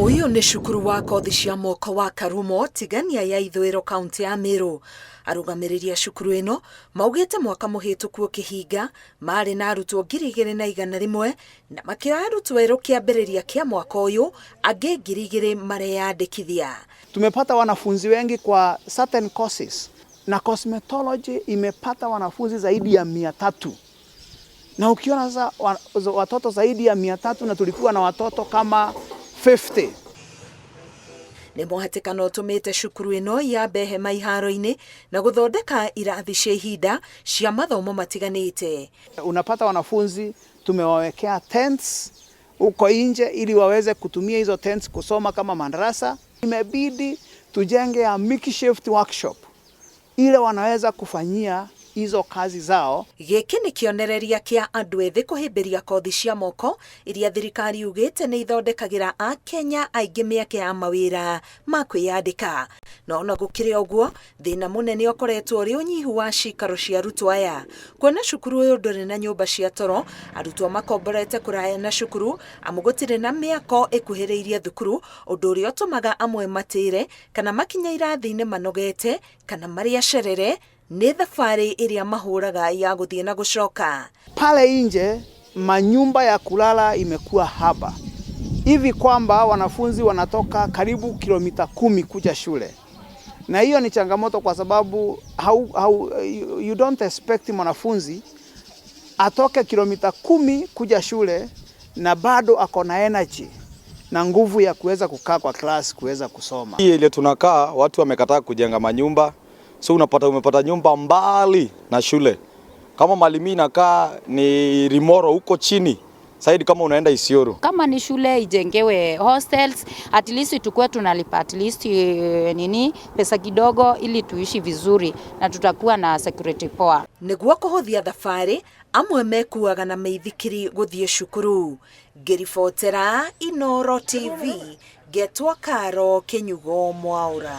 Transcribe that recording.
Uyu ni cukuru wa kothi cia moko wa Karumo tigania ya ithwiro kaunti ya Meru. Arugamiriria cukuru ino maugite mwaka muhituku ukihinga mari na arutwo 2,100 na makira arutwo ero kiambiriria kia mwaka uyu angi 2,000 mareyandikithia. Tumepata wanafunzi wengi kwa certain courses na cosmetology imepata wanafunzi zaidi ya 300. Na ukiona sasa watoto zaidi ya 300 na tulikuwa na watoto kama 50. Ni muhatikano utumite cukuru ino ya behema iharo-ini na guthondeka irathi cia ihinda cia mathomo matiganite. Unapata wanafunzi tumewawekea tents uko nje ili waweze kutumia hizo tents kusoma kama madrasa. Imebidi tujenge ya makeshift workshop ile wanaweza kufanyia hizo kazi zao. Giki ni kionereria kia andu ethi kuhimbiria kothi cia moko iria thirikari ugite ni ithondekagira a Kenya aingi mieke ya mawira ma kwiyandika. No gukire oguo thina munene ukoretwo uri unyihu wa cikaro cia arutwo aya. Kuona cukuru uyu nduri na nyumba cia toro, arutwo makomborete kuraya na cukuru amugutire na miako ikuhiriirie thukuru, undu uria utumaga amwe matire kana makinya irathi-ini manogete kana mari acerere ni thafari iria mahuraga ya guthie na gucoka. Pale nje manyumba ya kulala imekuwa haba hivi kwamba wanafunzi wanatoka karibu kilomita 10 kuja shule, na hiyo ni changamoto kwa sababu you don't expect mwanafunzi atoke kilomita 10 kuja shule na bado ako na energy na nguvu ya kuweza kukaa kwa class kuweza kusoma. Hii ile tunakaa watu wamekataa kujenga manyumba, so umepata nyumba mbali na shule. Kama malimi nakaa ni Rimoro huko chini. Saidi kama unaenda Isiolo. Kama ni shule ijengewe hostels, at least tukue tunalipa at least pesa kidogo ili tuishi vizuri na tutakuwa na security poa. Niguo kuhuthia thafari amwe mekuaga na meithikiri guthie cukuru. Ngiribotera Inooro TV, Getwa Karo Kinyugo Mwaura.